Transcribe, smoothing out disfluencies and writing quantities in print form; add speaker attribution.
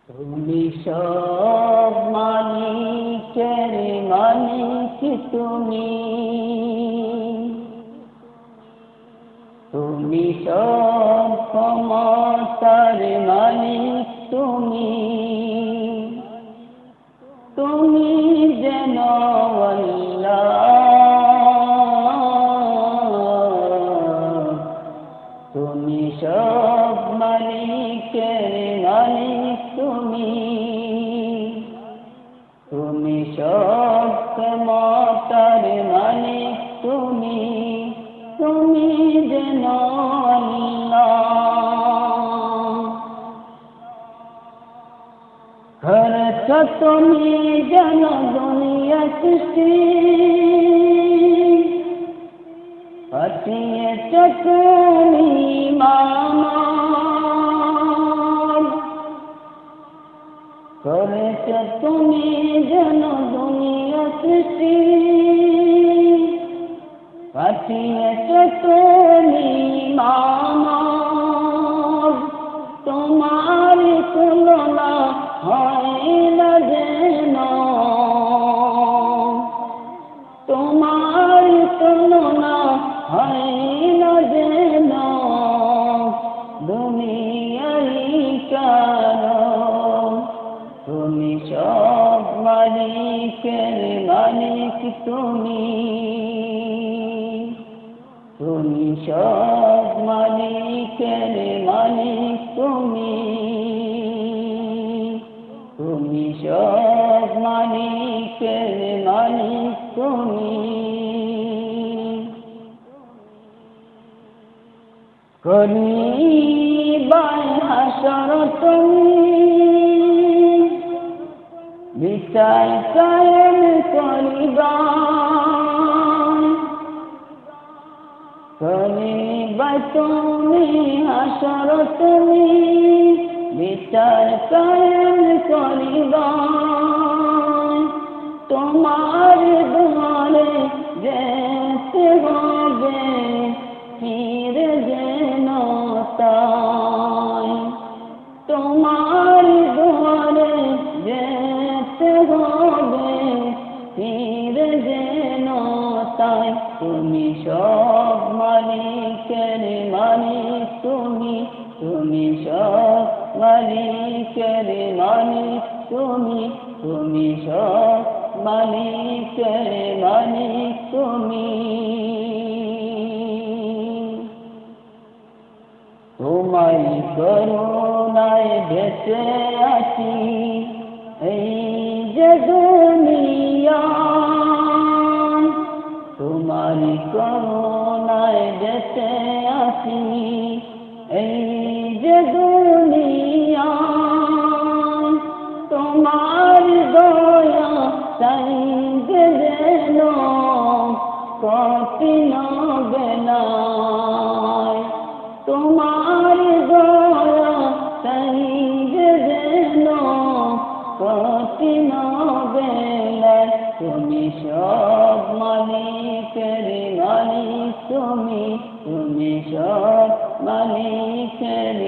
Speaker 1: তুমি সব মালিকের মালিক তুমি, তুমি সব ক্ষমতার মালিক তুমি, তুমি যেন আল্লাহ, তুমি সব মালিকের মালিক তুমি, তুমি সব ক্ষমতার মালিক তুমি, তুমি যেন আল্লাহ। করেছ তুমি যেন দুনিয়া সৃষ্টি, পাঠিয়েছ তুমি ইমাম, করেছ তুমি যেন দুনিয়া সৃষ্টি, পাঠিয়েছ তুমি ইমাম, তোমার তুলনা হয় না যেন, তোমার তুলনা হয় না যেন দুনিয়ায় কারো। তুমি সব মালিকের মালিক তুমি, তুমি সব মালিকের মালিক তুমি, তুমি সব মালিকের মালিক তুমি। করিবাই হাসর তুমি, বিচার কায়েম করিবা, করিবাই তুমি হাসর তুমি, বিচার কায়েম করিবা, তোমার দুয়ারে যেতে হবে ফিরে যেন তাই, তোমার দুয়ারে যেতে হবে ফিরে যেন তাই। তুমি সব মালিকের মালিক তুমি, তুমি সব মালিকের মালিক তুমি, তুমি সব মালিকের মালিক তুমি। তোমার করুণায় ভেসে আছি এই যে দুনিয়া, তোমার করুণায় ভেসে আছি এই যে দুনিয়া, তোমার দয়া চাই যেন কঠিন বেলায়, তোমার দয়া চাই যেন কঠিন বেলায়। তুমি সব মালিকের মালিক তুমি, তুমি সব মালিকের